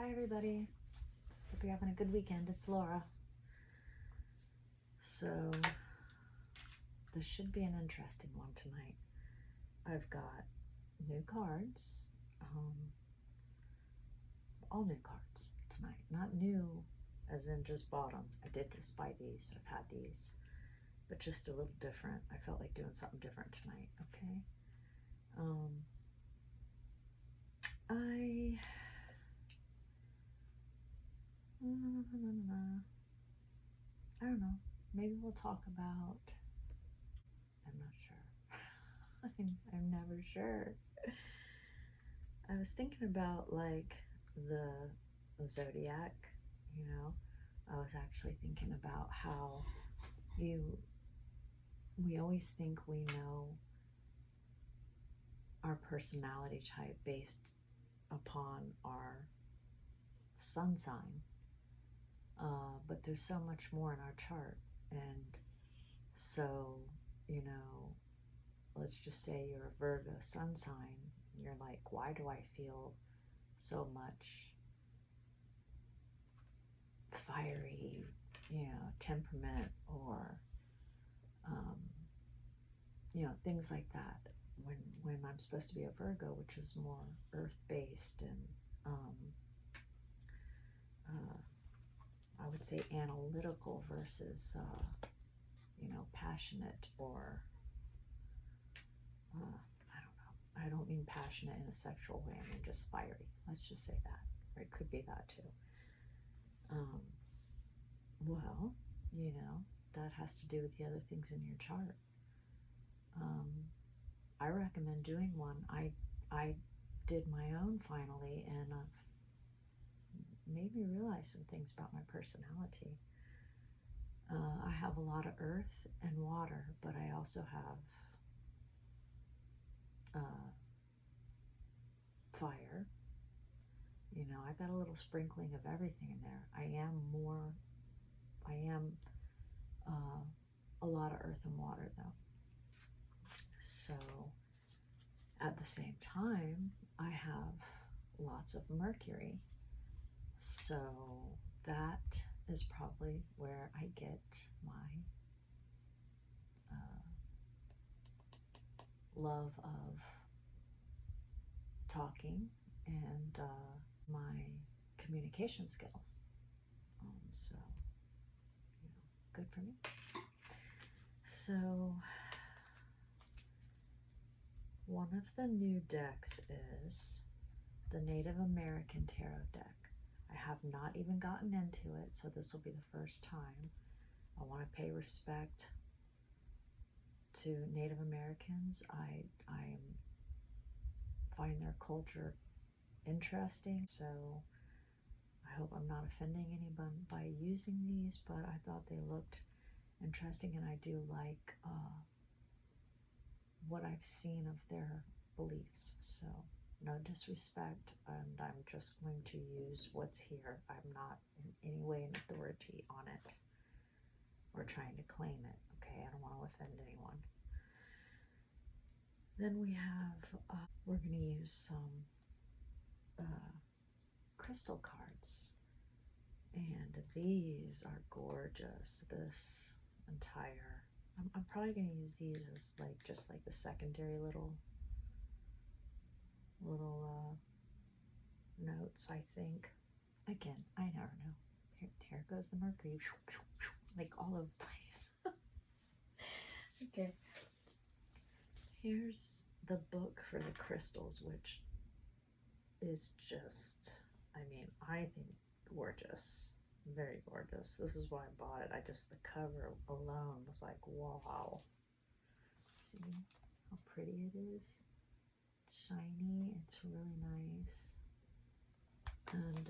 Hi everybody, hope you're having a good weekend. It's Laura. So this should be an interesting one tonight. I've got new cards, all new cards tonight. Not new as in just bought them. I did just buy these, I've had these, but just a little different. I felt like doing something different tonight, okay? I don't know. Maybe we'll talk about, I'm not sure. I'm never sure. I was thinking about like the zodiac, you know. I was actually thinking about how we always think we know our personality type based upon our sun sign. But there's so much more in our chart. And so, you know, let's just say you're a Virgo sun sign. And you're like, why do I feel so much fiery, you know, temperament or, you know, things like that. When I'm supposed to be a Virgo, which is more earth-based and I would say analytical versus, you know, passionate or, I don't know. I don't mean passionate in a sexual way. I mean just fiery. Let's just say that. Or it could be that too. Well, you know, that has to do with the other things in your chart. I recommend doing one. I did my own finally, and made me realize some things about my personality. I have a lot of earth and water, but I also have fire. You know, I got a little sprinkling of everything in there. I am a lot of earth and water though. So at the same time, I have lots of Mercury. So that is probably where I get my love of talking and my communication skills. So, you know, good for me. So one of the new decks is the Native American Tarot deck. I have not even gotten into it, so this will be the first time. I want to pay respect to Native Americans. I find their culture interesting, so I hope I'm not offending anyone by using these, but I thought they looked interesting, and I do like what I've seen of their beliefs. So no disrespect, and I'm just going to use what's here. I'm not in any way an authority on it or trying to claim it, okay? I don't want to offend anyone. Then we have, we're going to use some crystal cards, and these are gorgeous. This entire, I'm probably going to use these as like just like the secondary little notes, I think. Again, I never know. Here goes the Mercury, like all over the place. Okay, here's the book for the crystals, which is just, I mean, I think gorgeous, very gorgeous. This is why I bought it. The cover alone was like, wow. See how pretty it is? It's shiny, it's really nice. And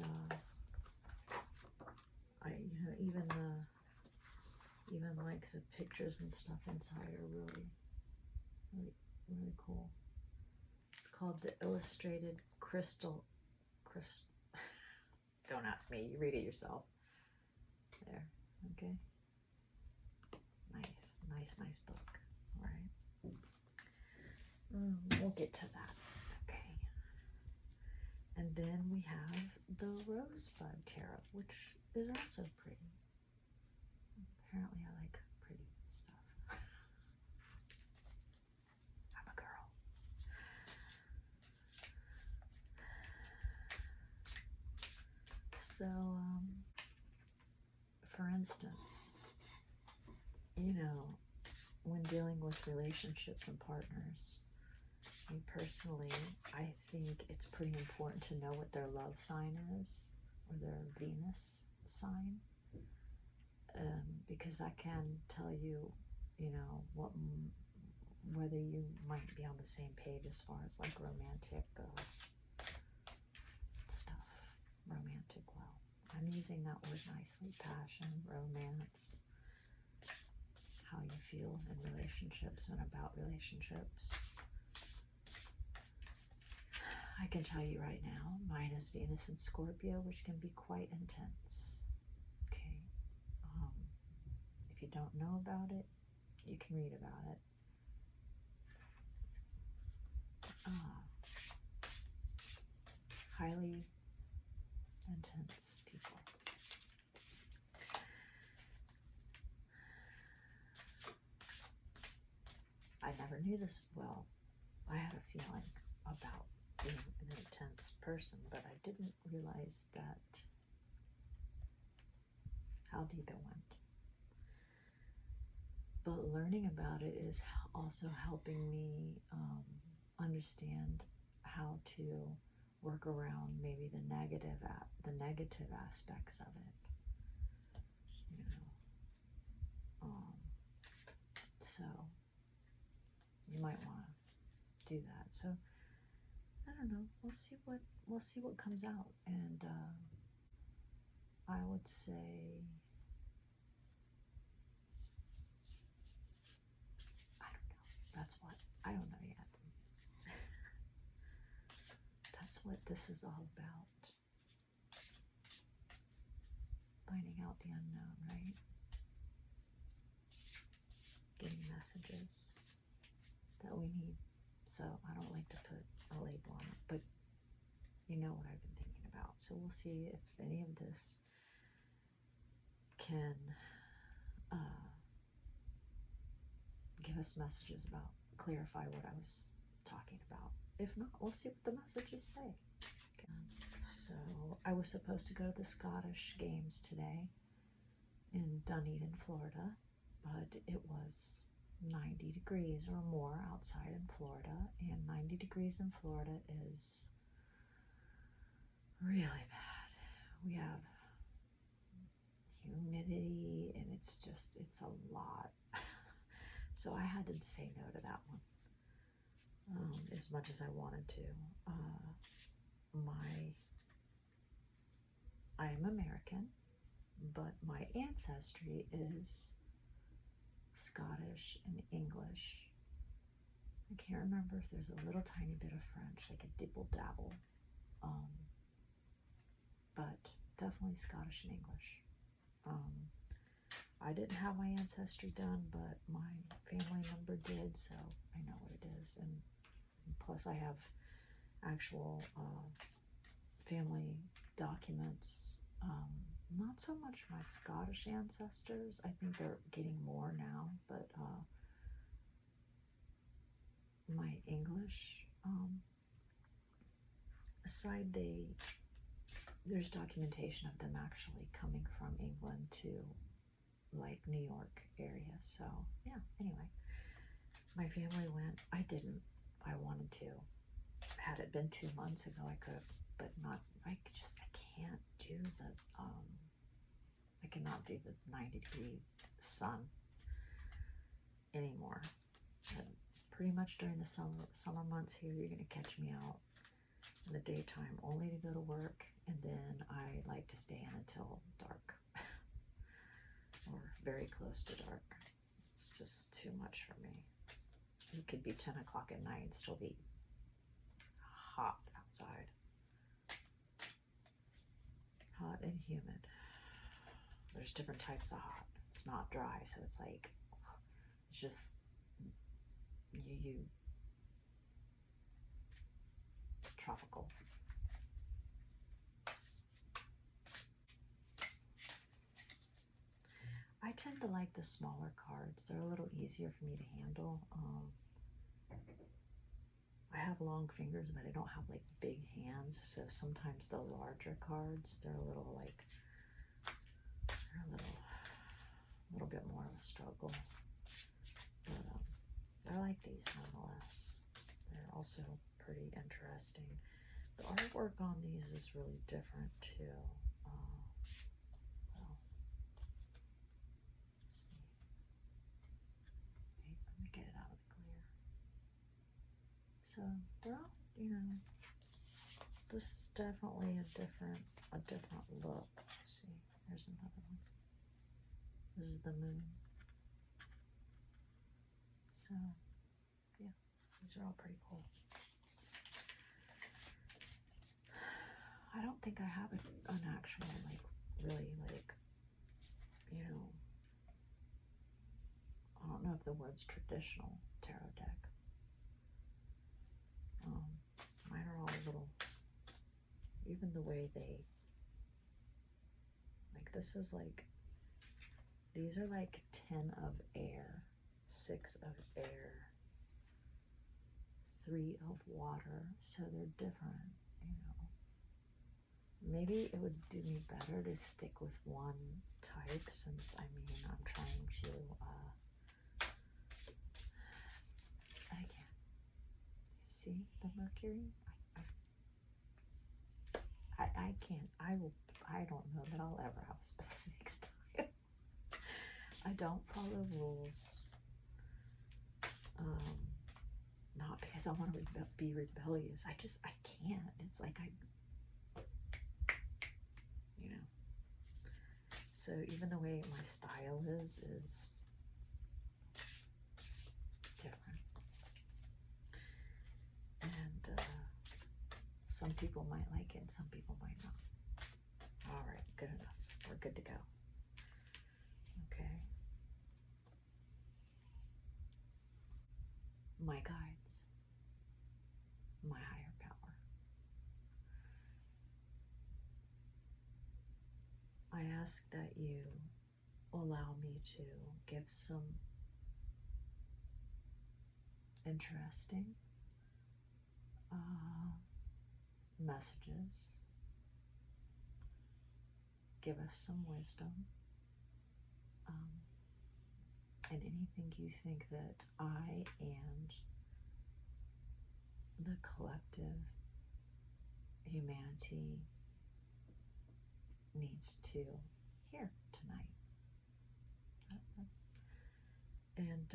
even like the pictures and stuff inside are really cool. It's called the Illustrated Crystal. Don't ask me, you read it yourself. There, okay. Nice book. All right. We'll get to that. Okay. And then we have the Rosebud Tarot, which is also pretty. Apparently I like pretty stuff. I'm a girl. So, for instance, you know, when dealing with relationships and partners, me personally, I think it's pretty important to know what their love sign is, or their Venus sign, because that can tell you, you know, whether you might be on the same page as far as like romantic stuff, romantic love. I'm using that word nicely: passion, romance, how you feel in relationships and about relationships. I can tell you right now, mine is Venus and Scorpio, which can be quite intense. Okay. If you don't know about it, you can read about it. Highly intense people. I never knew this. Well, I had a feeling about being an intense person, but I didn't realize that how deep it went. But learning about it is also helping me understand how to work around maybe the negative aspects of it. You know, so you might want to do that. So I don't know. We'll see what comes out, and I would say, I don't know. That's what I don't know yet. That's what this is all about. Finding out the unknown, right? Getting messages that we need. So I don't like to put a label on it, but you know what I've been thinking about. So we'll see if any of this can give us messages about, clarify what I was talking about. If not, we'll see what the messages say. Okay. So I was supposed to go to the Scottish games today in Dunedin, Florida, but it was 90 degrees or more outside in Florida, and 90 degrees in Florida is really bad. We have humidity, and it's a lot. So I had to say no to that one, as much as I wanted to. I am American, but my ancestry is Scottish and English. I can't remember if there's a little tiny bit of French, like a dibble dabble, but definitely Scottish and English. I didn't have my ancestry done, but my family member did, so I know what it is. And plus I have actual family documents. Not so much my Scottish ancestors. I think they're getting more now, but my English side, there's documentation of them actually coming from England to like New York area. So yeah, anyway, my family went. I didn't. I wanted to. Had it been 2 months ago, I could have, but not. I can't do the I cannot do the 90-degree sun anymore. And pretty much during the summer months here, you're gonna catch me out in the daytime only to go to work, and then I like to stay in until dark or very close to dark. It's just too much for me. It could be 10 o'clock at night and still be hot outside. Hot and humid. There's different types of hot. It's not dry, so it's like, it's just, you tropical. tend to like the smaller cards. They're a little easier for me to handle. I have long fingers, but I don't have like big hands, so sometimes the larger cards, they're a little like, they're a little bit more of a struggle. But I like these nonetheless. They're also pretty interesting. The artwork on these is really different too. Well, let's see. Wait, let me get it out of the glare. So they're all, you know, this is definitely a different look. Let's see, there's another one. This is the moon. So yeah, these are all pretty cool. I don't think I have an actual, like, really, like, you know, I don't know if the word's traditional tarot deck. Mine are all a little, even the way they, like, this is like, these are like 10 of air, 6 of air, 3 of water, so they're different, you know. Maybe it would do me better to stick with one type, since, I mean, I'm trying to, again, you see the Mercury? I can't, I don't know that I'll ever have a specific style. I don't follow rules. Not because I want to be rebellious. I can't. It's like you know. So even the way my style is different. And some people might like it, and some people might not. All right, good enough. We're good to go. Okay. My guides, my higher power. I ask that you allow me to give some interesting messages. Give us some wisdom. And anything you think that I and the collective humanity needs to hear tonight. And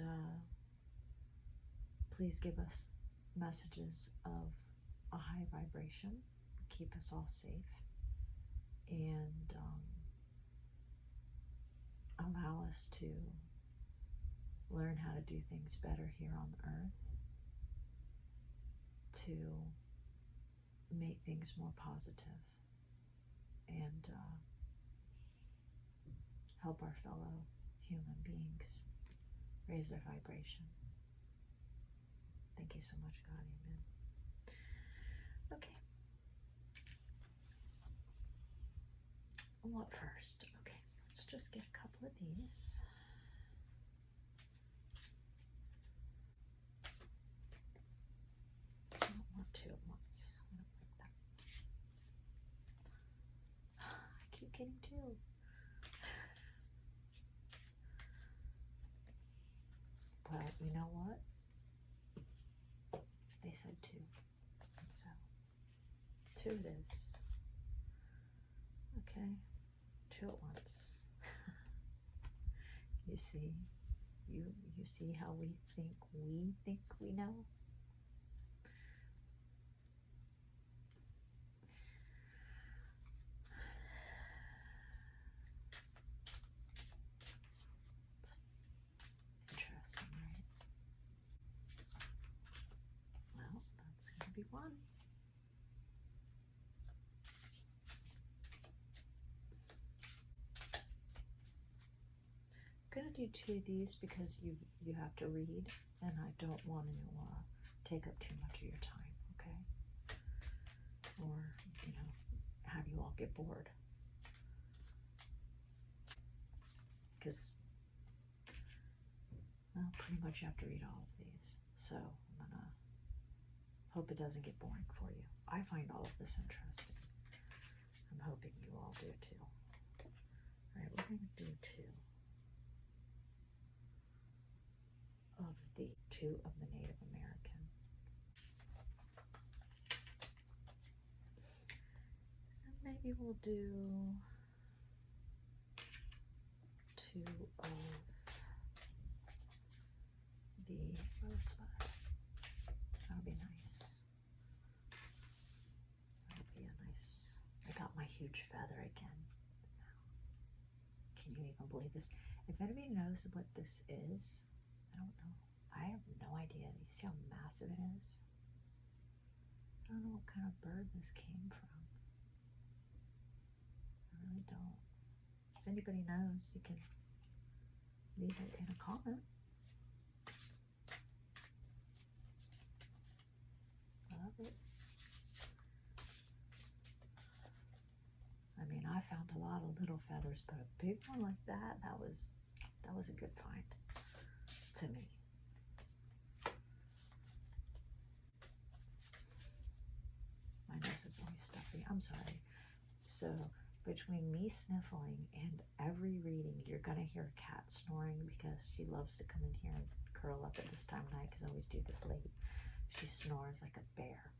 please give us messages of a high vibration, keep us all safe, and allow us to learn how to do things better here on earth, to make things more positive, and help our fellow human beings raise their vibration. Thank you so much, God. Amen. Okay. What first? Okay, let's just get a couple of these. I don't want 2 at once. I don't like that. I keep getting 2. But you know what? They said 2. So 2 it is. Okay. 2 at once. You see? You see how we think we know? Interesting, right? Well, that's going to be 1. I'm going to do 2 of these because you have to read, and I don't want to take up too much of your time, okay? Or, you know, have you all get bored. Because Well, pretty much you have to read all of these. So I'm gonna hope it doesn't get boring for you. I find all of this interesting. I'm hoping you all do too. All right, we're gonna do two of the Native American. And maybe we'll do two of the Rosebud. That'll be nice. That'll be a nice. I got my huge feather again. Can you even believe this? If anybody knows what this is, I don't know. I have no idea. You see how massive it is? I don't know what kind of bird this came from. I really don't. If anybody knows, you can leave it in a comment. Love it. I mean, I found a lot of little feathers, but a big one like that, that was a good find to me. My nose is always stuffy. I'm sorry. So between me sniffling and every reading, you're gonna hear a cat snoring because she loves to come in here and curl up at this time of night because I always do this late. She snores like a bear.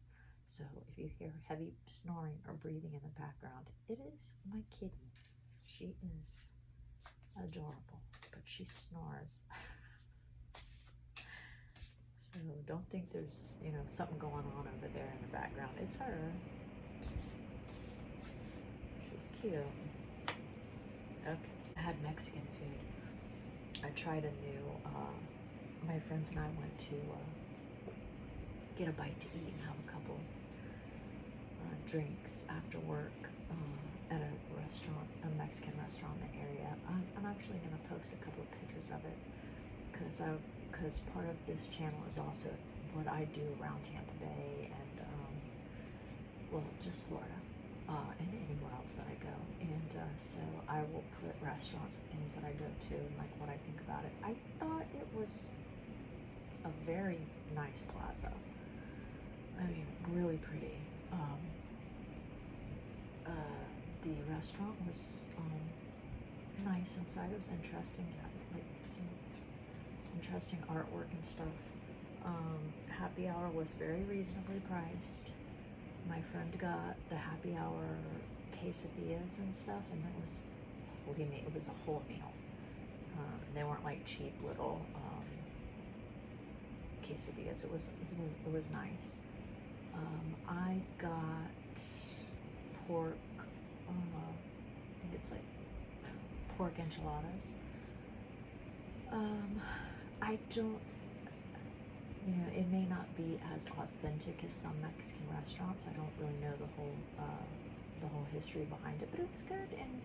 So if you hear heavy snoring or breathing in the background, it is my kitty. She is adorable, but she snores. So don't think there's, something going on over there in the background. It's her. She's cute. Okay. I had Mexican food. I tried a new, my friends and I went to get a bite to eat and have a couple drinks after work at a restaurant, a Mexican restaurant in the area. I'm actually going to post a couple of pictures of it because part of this channel is also what I do around Tampa Bay and just Florida and anywhere else that I go. And so I will put restaurants and things that I go to and like what I think about it. I thought it was a very nice plaza. I mean, really pretty. The restaurant was nice inside. It was interesting. It had like some interesting artwork and stuff. Happy hour was very reasonably priced. My friend got the happy hour quesadillas and stuff, and that was, believe me, it was a whole meal. They weren't like cheap little quesadillas. It was nice. I got pork. I think it's like pork enchiladas. I don't. It may not be as authentic as some Mexican restaurants. I don't really know the whole history behind it, but it was good. And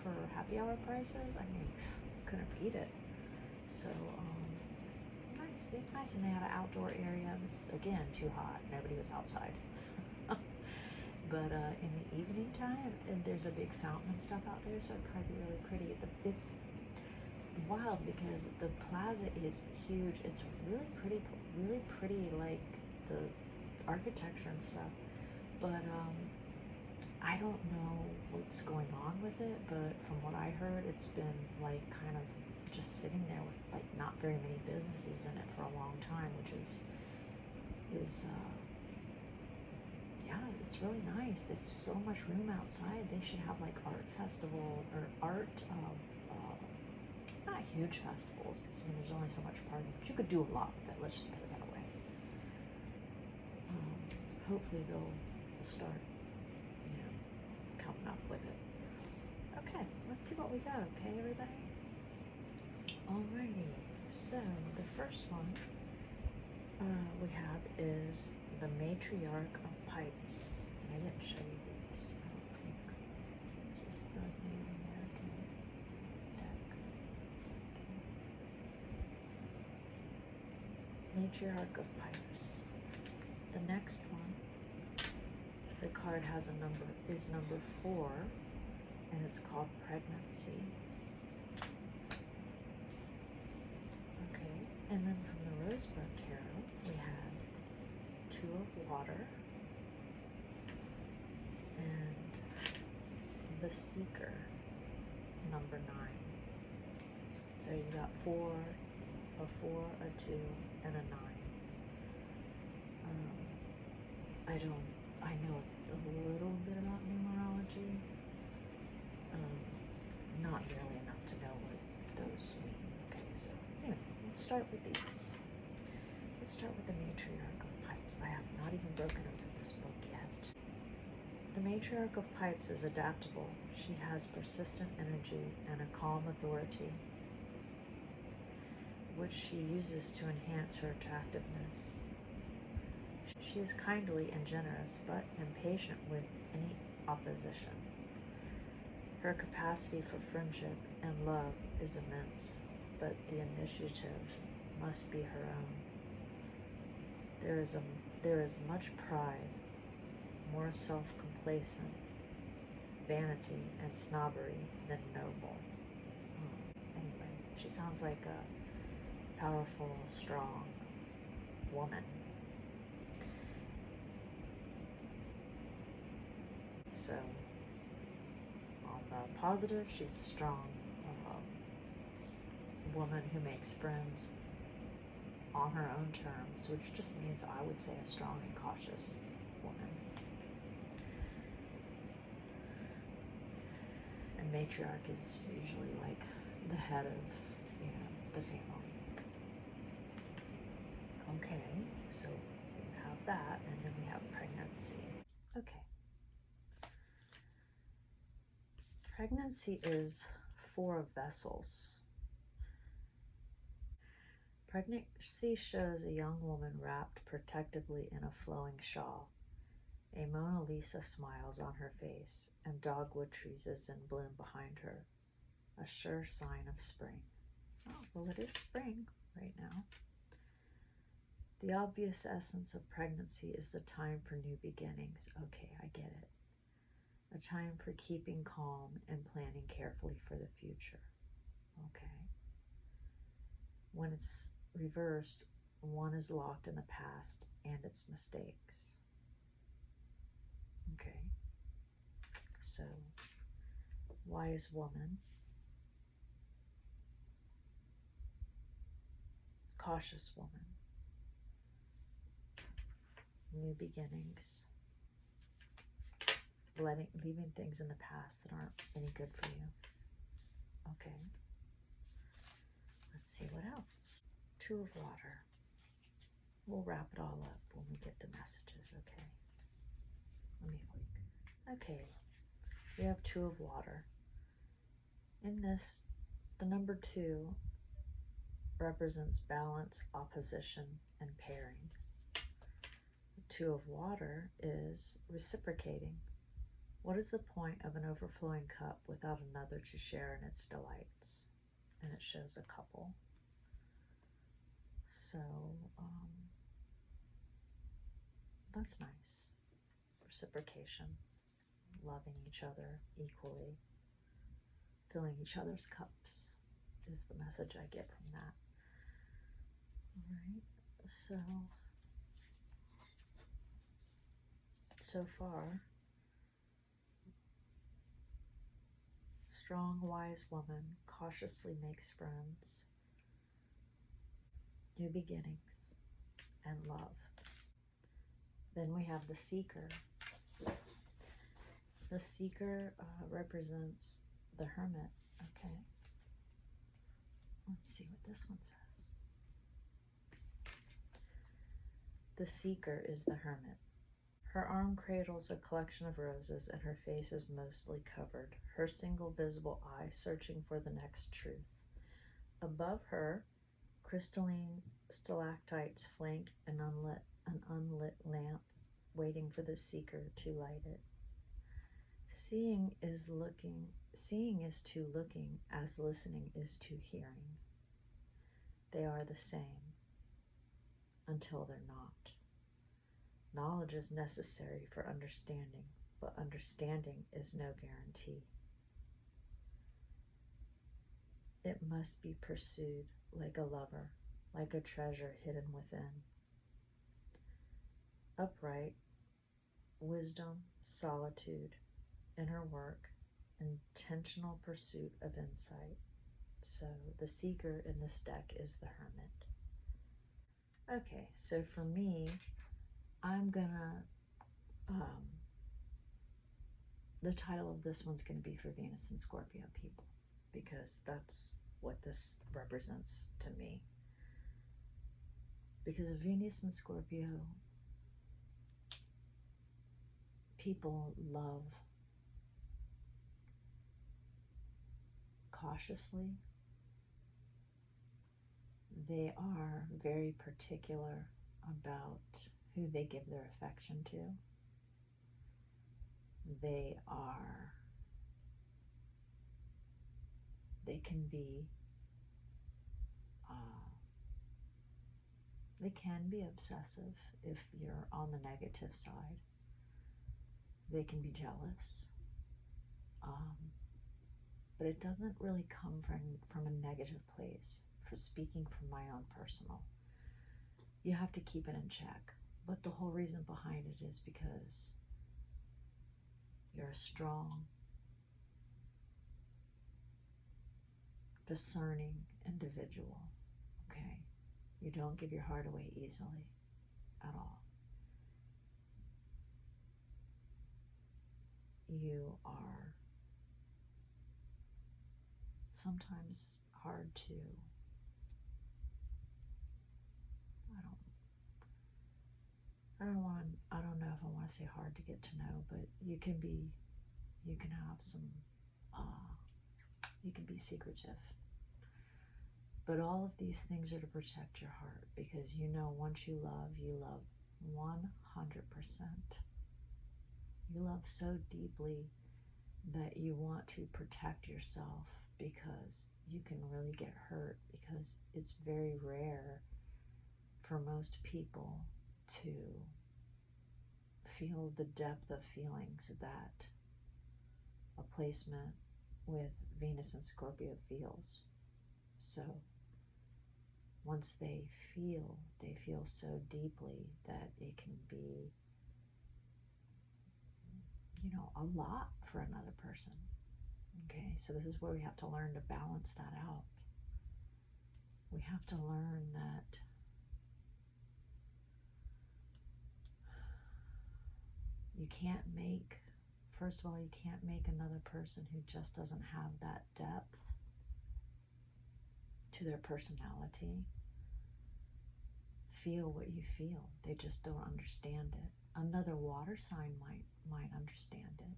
for happy hour prices, I mean, couldn't beat it. So nice. It's nice, and they had an outdoor area. It was again too hot. Nobody was outside. But in the evening time, and there's a big fountain and stuff out there, so it'd probably be really pretty. It's wild because the plaza is huge. It's really pretty, like the architecture and stuff. But I don't know what's going on with it, but from what I heard, it's been like kind of just sitting there with like not very many businesses in it for a long time, which is yeah, it's really nice. There's so much room outside. They should have like art festival or art not huge festivals, because I mean there's only so much parking, but you could do a lot with it. Let's just put it that way. Hopefully they'll start, coming up with it. Okay, let's see what we got, okay, everybody? Alrighty, so the first one we have is the Matriarch of Pipes. And I didn't show you these, I don't think. This is the Native American deck. Okay. Matriarch of Pipes. The next one, the card has is number 4, and it's called Pregnancy. And then from the Rosebud Tarot, we had Two of Water and the Seeker, number 9. So you got 4, a 4, a 2, and a 9. I know a little bit about numerology, not really enough to know what those mean. Okay, so anyway, let's start with these. Let's start with the Matriarch of Pipes. I have not even broken open this book yet. The Matriarch of Pipes is adaptable. She has persistent energy and a calm authority, which she uses to enhance her attractiveness. She is kindly and generous, but impatient with any opposition. Her capacity for friendship and love is immense, but the initiative must be her own. There is much pride, more self-complacent, vanity, and snobbery than noble. Anyway, she sounds like a powerful, strong woman. So, on the positive, she's a strong woman who makes friends on her own terms, which just means, I would say, a strong and cautious woman. And matriarch is usually like the head of, the family. Okay, so we have that, and then we have pregnancy. Okay. Pregnancy is 4 of Vessels. Pregnancy shows a young woman wrapped protectively in a flowing shawl. A Mona Lisa smiles on her face, and dogwood trees is in bloom behind her, a sure sign of spring. Oh, well, it is spring right now. The obvious essence of pregnancy is the time for new beginnings. Okay, I get it. A time for keeping calm and planning carefully for the future. Okay. When it's reversed, one is locked in the past and its mistakes. Okay. So, wise woman, cautious woman, new beginnings, leaving things in the past that aren't any good for you. Okay. Let's see what else. 2 of Water. We'll wrap it all up when we get the messages, okay? Let me think. Okay. We have 2 of Water. In this, the number 2 represents balance, opposition, and pairing. The 2 of Water is reciprocating. What is the point of an overflowing cup without another to share in its delights? And it shows a couple. So, that's nice. Reciprocation, loving each other equally, filling each other's cups is the message I get from that. All right, so far, strong, wise woman cautiously makes friends, new beginnings, and love. Then we have the Seeker. The Seeker represents the Hermit. Okay. Let's see what this one says. The Seeker is the Hermit. Her arm cradles a collection of roses, and her face is mostly covered, her single visible eye searching for the next truth. Above her, crystalline stalactites flank an unlit lamp, waiting for the seeker to light it. Seeing is to looking as listening is to hearing. They are the same until they're not. Knowledge is necessary for understanding, but understanding is no guarantee. It must be pursued like a lover like a treasure hidden within. Upright, wisdom, solitude, inner work, intentional pursuit of insight. So the seeker in this deck is the Hermit. Okay, so for me, I'm gonna, the title of this one's gonna be for Venus and Scorpio people, because that's what this represents to me. Because of Venus and Scorpio, people love cautiously. They are very particular about who they give their affection to. They can be obsessive if you're on the negative side. They can be jealous. But it doesn't really come from a negative place. For speaking from my own personal, you have to keep it in check. But the whole reason behind it is because you're a strong, discerning individual, okay? You don't give your heart away easily at all. You are sometimes hard to, I don't know if I want to say hard to get to know, but you can be secretive. But all of these things are to protect your heart, because once you love 100%. You love so deeply that you want to protect yourself, because you can really get hurt, because it's very rare for most people to feel the depth of feelings that a placement with Venus and Scorpio feels. So once they feel so deeply that it can be, a lot for another person. Okay, so this is where we have to learn to balance that out. We have to learn that you can't make another person who just doesn't have that depth to their personality feel what you feel. They just don't understand it. Another water sign might understand it.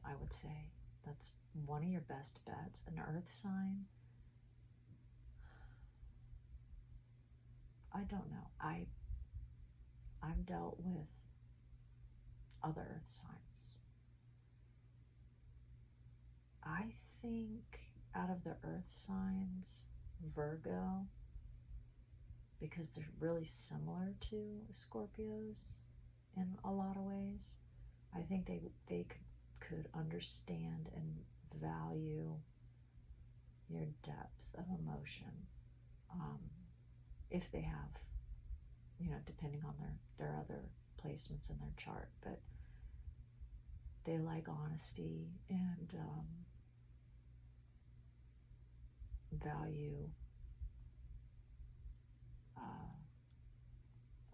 I would say that's one of your best bets. An earth sign, I don't know. I've dealt with other earth signs. I think out of the earth signs, Virgo, because they're really similar to Scorpios in a lot of ways, I think they could understand and value your depth of emotion, if they have, depending on their other placements in their chart. But they like honesty and value,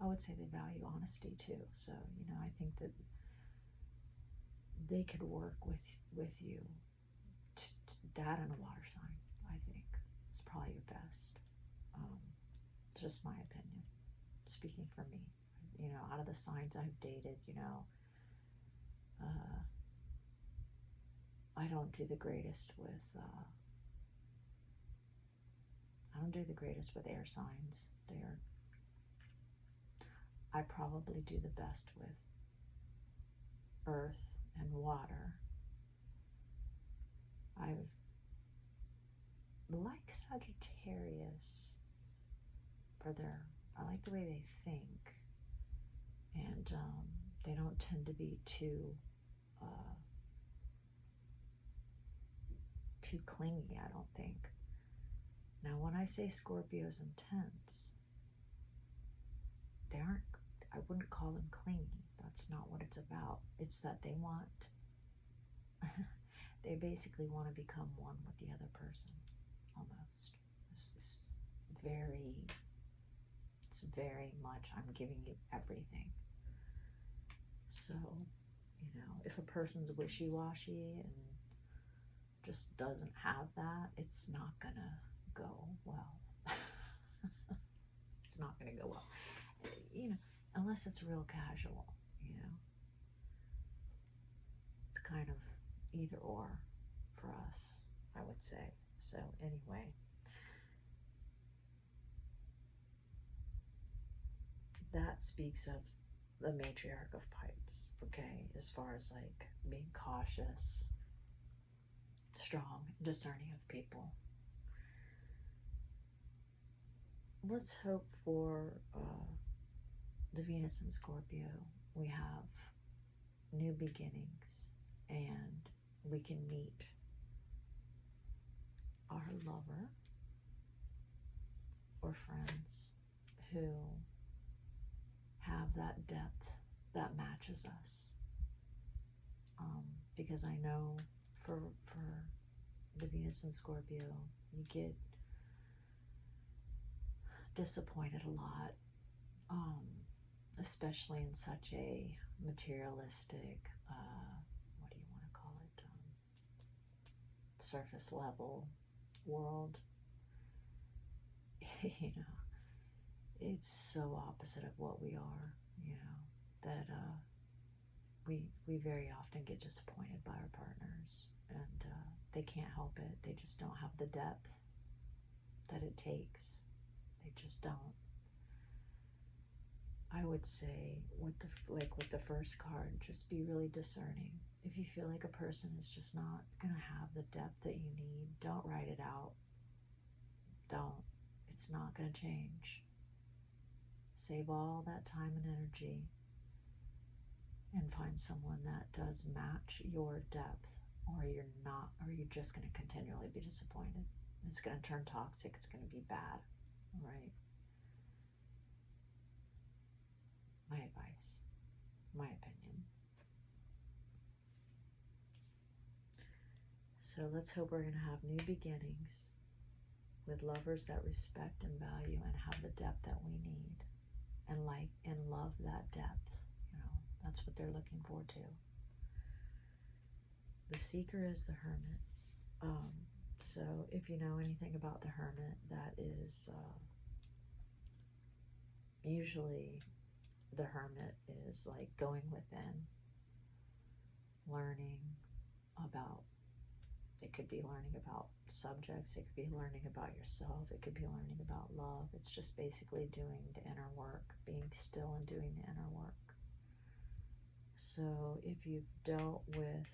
I would say they value honesty too. So, I think that they could work with you. That and a water sign, I think, is probably your best. It's just my opinion, speaking for me. Out of the signs I've dated, I don't do the greatest with air signs. I probably do the best with earth and water. I like Sagittarius I like the way they think, and they don't tend to be too clingy, I don't think. Now, when I say Scorpio's intense, they aren't, I wouldn't call them clingy. That's not what it's about. It's that they want, they basically want to become one with the other person, almost. It's very much, I'm giving you everything. So, if a person's wishy-washy and just doesn't have that, it's not gonna go well. It's not gonna go well. Unless it's real casual, It's kind of either or for us, I would say. So anyway, that speaks of the matriarch of pipes, okay, as far as like being cautious, strong, discerning of people. Let's hope for the Venus in Scorpio, we have new beginnings and we can meet our lover or friends who have that depth that matches us. Because I know for the Venus in Scorpio, you get disappointed a lot, especially in such a materialistic, what do you want to call it, surface level world. It's so opposite of what we are, that we very often get disappointed by our partners, and they can't help it. They just don't have the depth that it takes. They just don't. I would say with the first card, just be really discerning. If you feel like a person is just not gonna have the depth that you need, don't write it out. Don't. It's not gonna change. Save all that time and energy and find someone that does match your depth, or you're just gonna continually be disappointed. It's gonna turn toxic. It's gonna be bad, right? My advice, my opinion. So let's hope we're going to have new beginnings with lovers that respect and value and have the depth that we need, and like and love that depth. That's what they're looking for too. The seeker is the hermit. So if you know anything about the hermit, that is usually the hermit is like going within, learning about, it could be learning about subjects, it could be learning about yourself, it could be learning about love. It's just basically doing the inner work, being still and doing the inner work. So if you've dealt with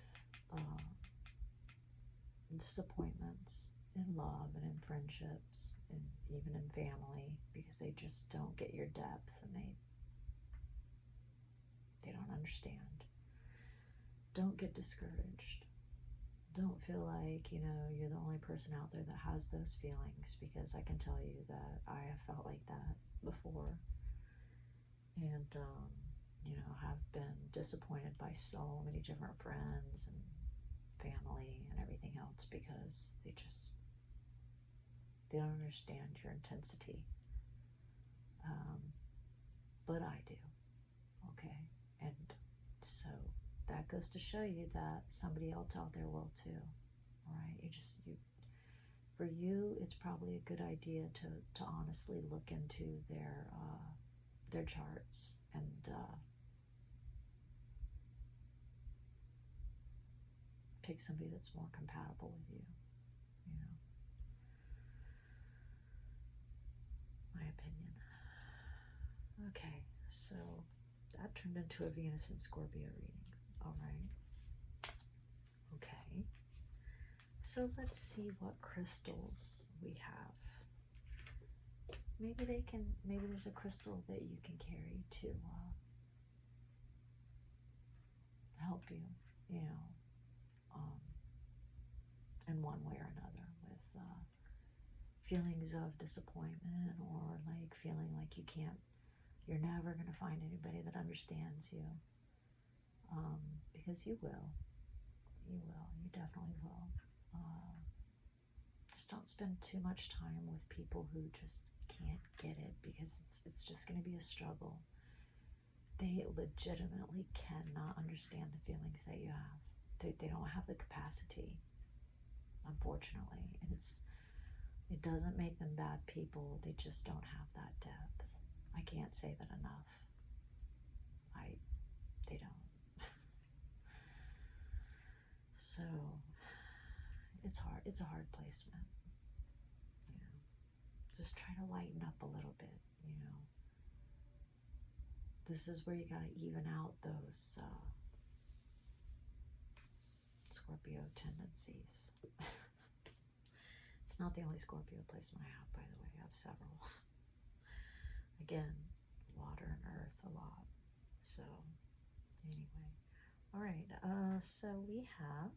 disappointments in love and in friendships and even in family, because they just don't get your depth and they don't understand, don't get discouraged. Don't feel like, you're the only person out there that has those feelings, because I can tell you that I have felt like that before, and have been disappointed by so many different friends and family and everything else, because they don't understand your intensity. But I do, okay? And so that goes to show you that somebody else out there will too, right? For you, it's probably a good idea to honestly look into their charts and pick somebody that's more compatible with you, my opinion. Okay, so that turned into a Venus and Scorpio reading. All right. Okay. So let's see what crystals we have. Maybe there's a crystal that you can carry to help you, in one way or another with feelings of disappointment, or like feeling like you're never going to find anybody that understands you. Because you will. You definitely will. Just don't spend too much time with people who just can't get it, because it's just going to be a struggle. They legitimately cannot understand the feelings that you have. They don't have the capacity, unfortunately. And it doesn't make them bad people. They just don't have that depth. I can't say that enough. They don't. So it's hard. It's a hard placement. Just try to lighten up a little bit. This is where you got to even out those Scorpio tendencies. It's not the only Scorpio placement I have, by the way. I have several. Again, water and earth a lot. So, anyway. All right. So we have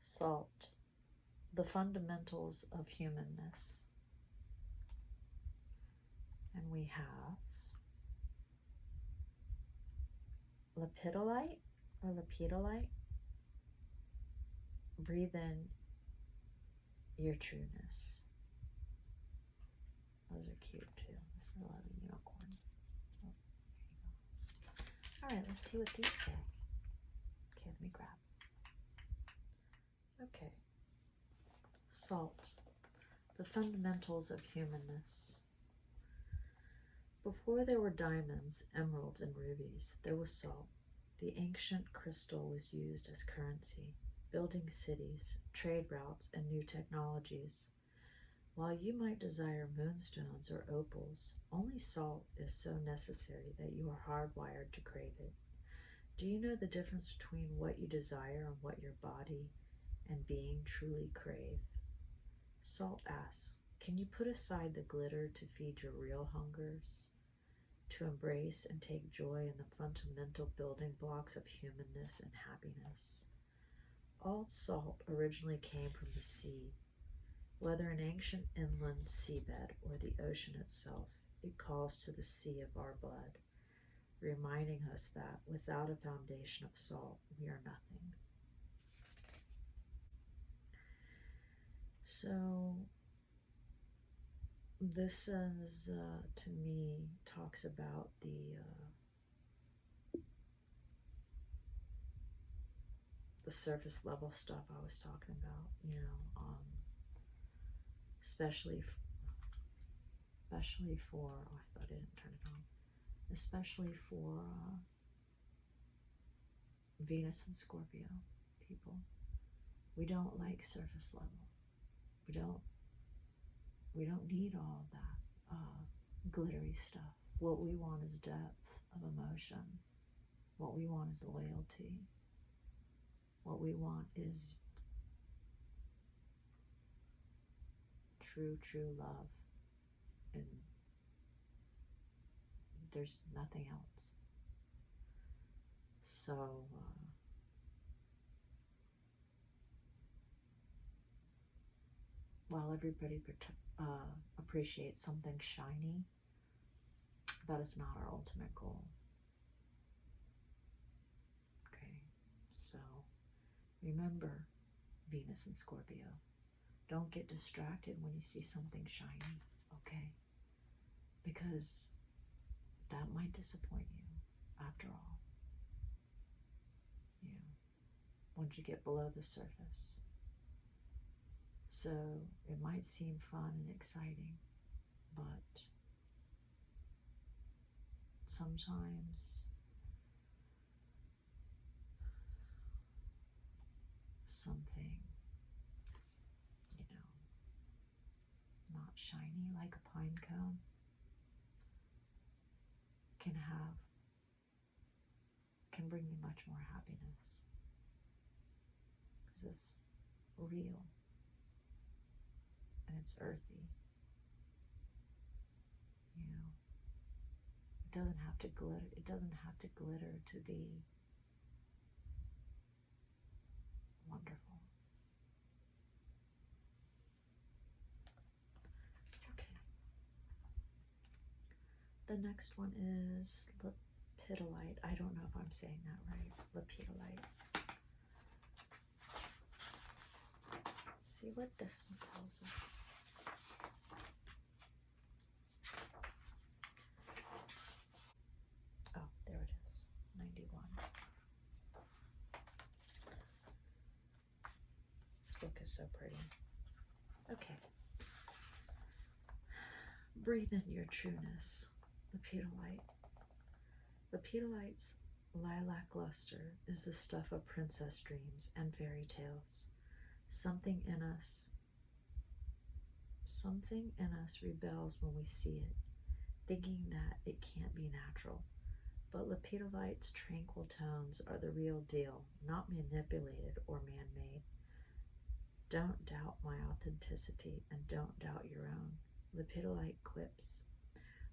salt, the fundamentals of humanness. And we have lepidolite or lepidolite. Breathe in your trueness. Those are cute too. This is a lot of unicorn. Oh, there you go. All right, let's see what these say. Okay, let me grab. Okay. Salt, the fundamentals of humanness. Before there were diamonds, emeralds, and rubies, there was salt. The ancient crystal was used as currency, building cities, trade routes, and new technologies. While you might desire moonstones or opals, only salt is so necessary that you are hardwired to crave it. Do you know the difference between what you desire and what your body and being truly crave? Salt asks, can you put aside the glitter to feed your real hungers? To embrace and take joy in the fundamental building blocks of humanness and happiness? All salt originally came from the sea. Whether an ancient inland seabed or the ocean itself, it calls to the sea of our blood, reminding us that without a foundation of salt, we are nothing. So this is, to me, talks about the surface level stuff I was talking about, especially for, oh, I thought I didn't turn it on, especially for Venus and Scorpio people. We don't like surface level. We don't need all of that glittery stuff. What we want is depth of emotion. What we want is loyalty. What we want is true love. And there's nothing else. So, while everybody appreciates something shiny, that is not our ultimate goal. Okay, so remember, Venus and Scorpio, don't get distracted when you see something shiny, okay? Because that might disappoint you after all. Once you get below the surface. So it might seem fun and exciting, but sometimes something, not shiny like a pine cone can bring you much more happiness, because it's real and it's earthy. It doesn't have to glitter. It doesn't have to glitter to be Wonderful. Okay. The next one is lepidolite. I don't know if I'm saying that right. Lepidolite. Let's see what this one tells us. Oh, there it is. 91. This book is so pretty. Okay. Breathe in your trueness. Lepidolite. Lepidolite's lilac luster is the stuff of princess dreams and fairy tales. Something in us rebels when we see it, thinking that it can't be natural. But lepidolite's tranquil tones are the real deal, not manipulated or man-made. Don't doubt my authenticity and don't doubt your own. Lepidolite quips.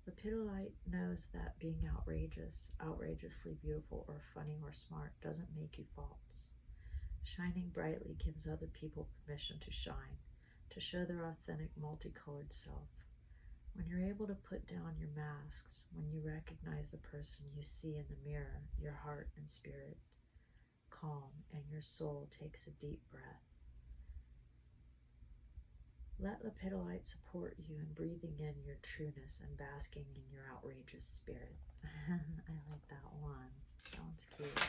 Lepidolite knows that being outrageous, outrageously beautiful or funny or smart doesn't make you false. Shining brightly gives other people permission to shine, to show their authentic multicolored self. When you're able to put down your masks, when you recognize the person you see in the mirror, your heart and spirit calm and your soul takes a deep breath. Let lepidolite support you in breathing in your trueness and basking in your outrageous spirit. I like that one. Sounds cute.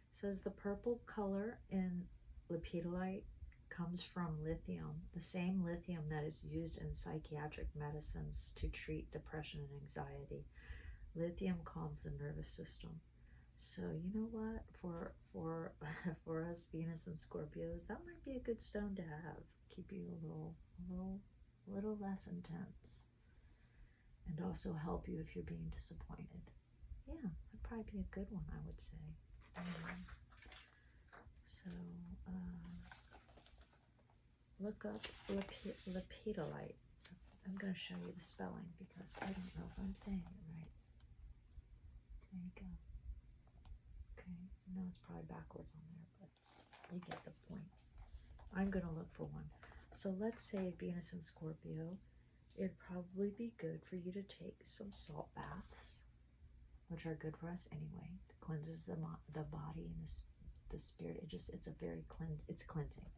It says the purple color in lepidolite comes from lithium, the same lithium that is used in psychiatric medicines to treat depression and anxiety. Lithium calms the nervous system. So you know what, for for us Venus and Scorpios, that might be a good stone to have. Keep you a little less intense, and also help you if you're being disappointed. Yeah, that'd probably be a good one, I would say. So look up lepidolite. I'm going to show you the spelling because I don't know if I'm saying it right. There you go. Okay, I know it's probably backwards on there, but you get the point. I'm going to look for one. So let's say Venus and Scorpio, it'd probably be good for you to take some salt baths, which are good for us anyway. It cleanses the body and the spirit. It's cleansing.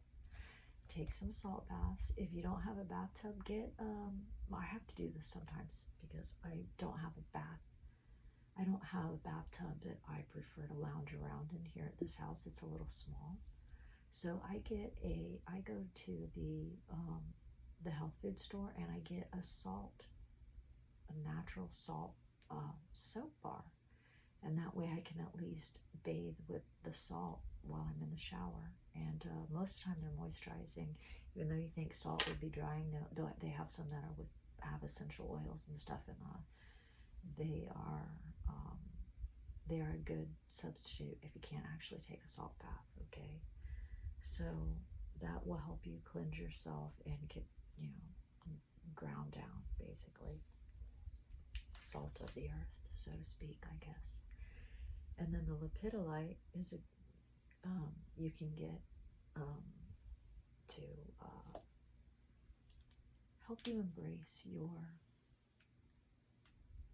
Take some salt baths. If you don't have a bathtub, I have to do this sometimes because I don't have a bathtub that I prefer to lounge around in here at this house. It's a little small. So I go to the health food store and I get a natural salt soap bar. And that way I can at least bathe with the salt while I'm in the shower. And most of the time they're moisturizing, even though you think salt would be drying. They have some that have essential oils and stuff, and they are a good substitute if you can't actually take a salt bath. Okay, so that will help you cleanse yourself and get ground down, basically salt of the earth, so to speak, I guess. And then the lepidolite is you can get to help you embrace your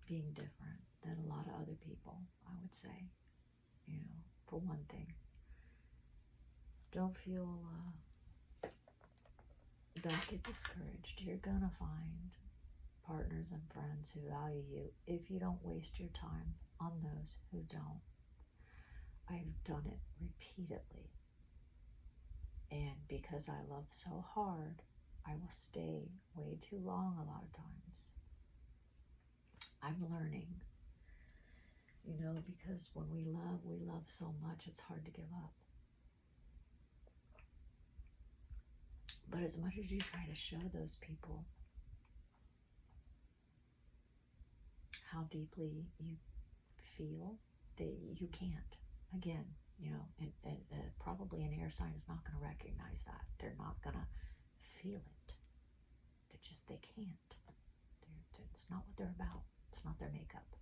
being different than a lot of other people, I would say. For one thing, don't feel don't get discouraged. You're gonna find partners and friends who value you if you don't waste your time on those who don't. I've done it repeatedly, and because I love so hard, I will stay way too long a lot of times. I'm learning, because when we love so much, it's hard to give up. But as much as you try to show those people how deeply you feel, you can't. Again, and probably an air sign is not going to recognize that. They're not going to feel it. They can't. It's not what they're about. It's not their makeup.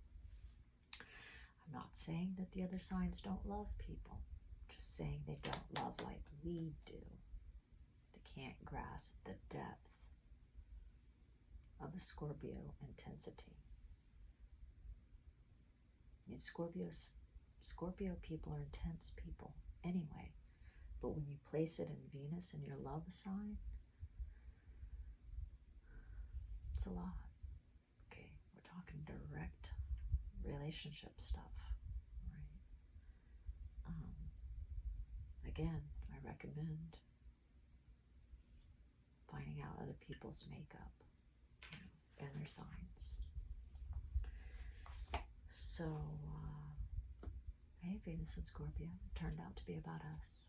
I'm not saying that the other signs don't love people, just saying they don't love like we do. They can't grasp the depth of the Scorpio intensity. I mean, Scorpio people are intense people anyway, but when you place it in Venus in your love sign, it's a lot. Okay, we're talking direct relationship stuff, right? Again, I recommend finding out other people's makeup, and their signs. So, hey, Venus and Scorpio, it turned out to be about us.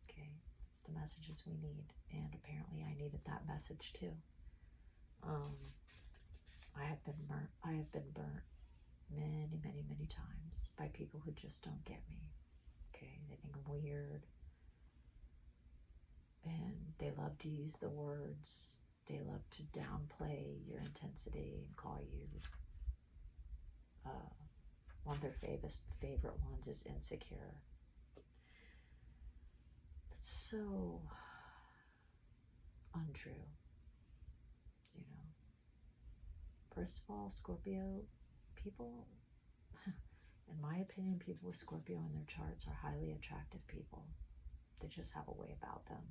Okay, it's the messages we need, and apparently I needed that message too. I have been burnt many, many, many times by people who just don't get me. Okay, they think I'm weird, and they love to use the words. They love to downplay your intensity and call you. One of their favorite ones is insecure. That's so untrue. You know. First of all, Scorpio people, in my opinion, people with Scorpio in their charts are highly attractive people. They just have a way about them.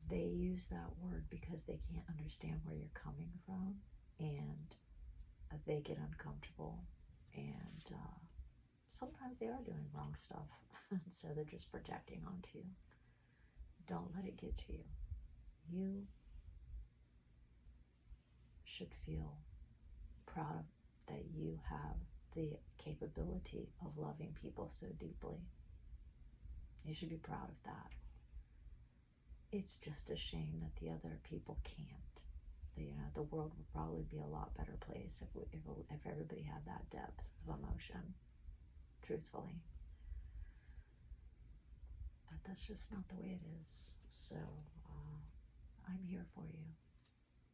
They use that word because they can't understand where you're coming from, and they get uncomfortable, and sometimes they are doing wrong stuff, so they're just projecting onto you. Don't let it get to you. You should feel proud that you have the capability of loving people so deeply. You should be proud of that. It's just a shame that the other people can't. The world would probably be a lot better place if everybody had that depth of emotion, truthfully. But that's just not the way it is. So I'm here for you.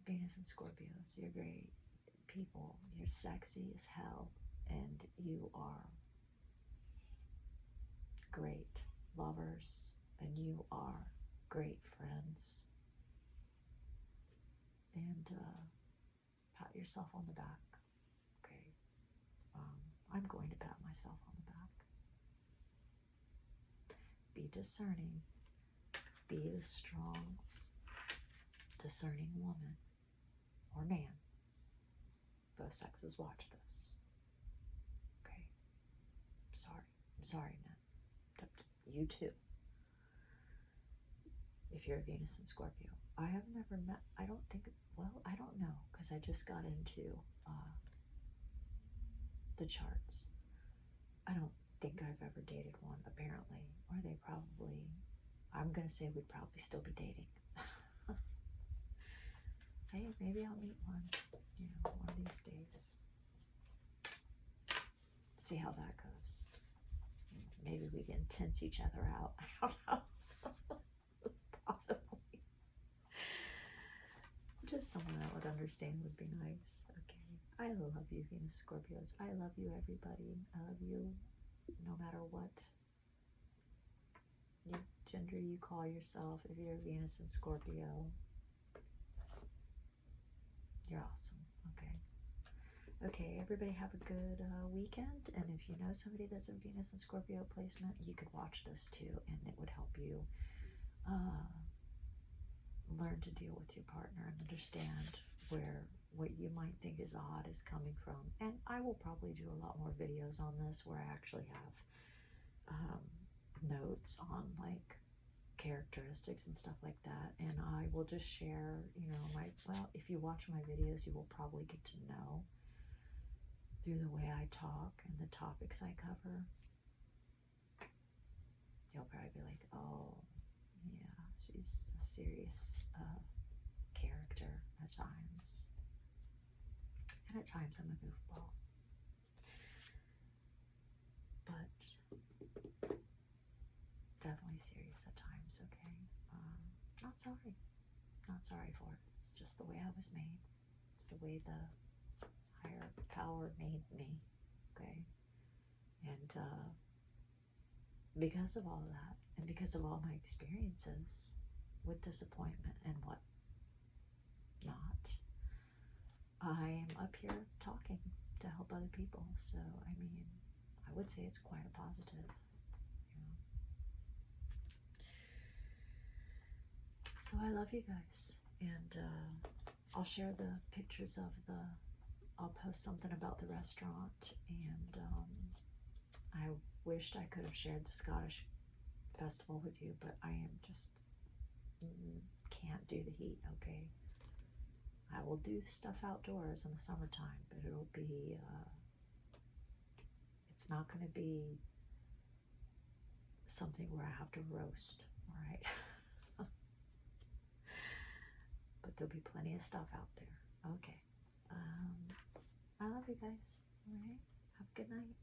Venus and Scorpios, you're great people. You're sexy as hell, and you are great lovers, and you are great friends. And pat yourself on the back. Okay. I'm going to pat myself on the back. Be discerning. Be the strong, discerning woman or man. Both sexes watch this. Okay. I'm sorry, man. You too. If you're a Venus and Scorpio. I have never met, I don't know, because I just got into the charts. I don't think I've ever dated one, apparently, or they probably, I'm going to say we'd probably still be dating. Hey, maybe I'll meet one, one of these days. See how that goes. Maybe we can tense each other out. I don't know. Possibly. Just someone that would understand would be nice. Okay. I love you, Venus Scorpios. I love you, everybody. I love you no matter what gender you call yourself. If you're a Venus and Scorpio, you're awesome. Okay, everybody have a good weekend. And if you know somebody that's a Venus and Scorpio placement, you could watch this too, and it would help you learn to deal with your partner and understand where what you might think is odd is coming from. And I will probably do a lot more videos on this where I actually have notes on like characteristics and stuff like that, and I will just share, if you watch my videos, you will probably get to know through the way I talk and the topics I cover. You'll probably be like, oh yeah, she's a serious character at times, and at times I'm a goofball, but definitely serious at times. Okay, not sorry for it. It's just the way I was made. It's the way higher power made me, okay? And because of all that, and because of all my experiences with disappointment and what not, I am up here talking to help other people. So, I mean, I would say it's quite a positive. You know? So I love you guys, and I'll share the pictures of I'll post something about the restaurant, and I wished I could have shared the Scottish festival with you, but I am just can't do the heat, okay? I will do stuff outdoors in the summertime, but it'll be, it's not going to be something where I have to roast, all right? But there'll be plenty of stuff out there. Okay. I love you guys, all right? Have a good night.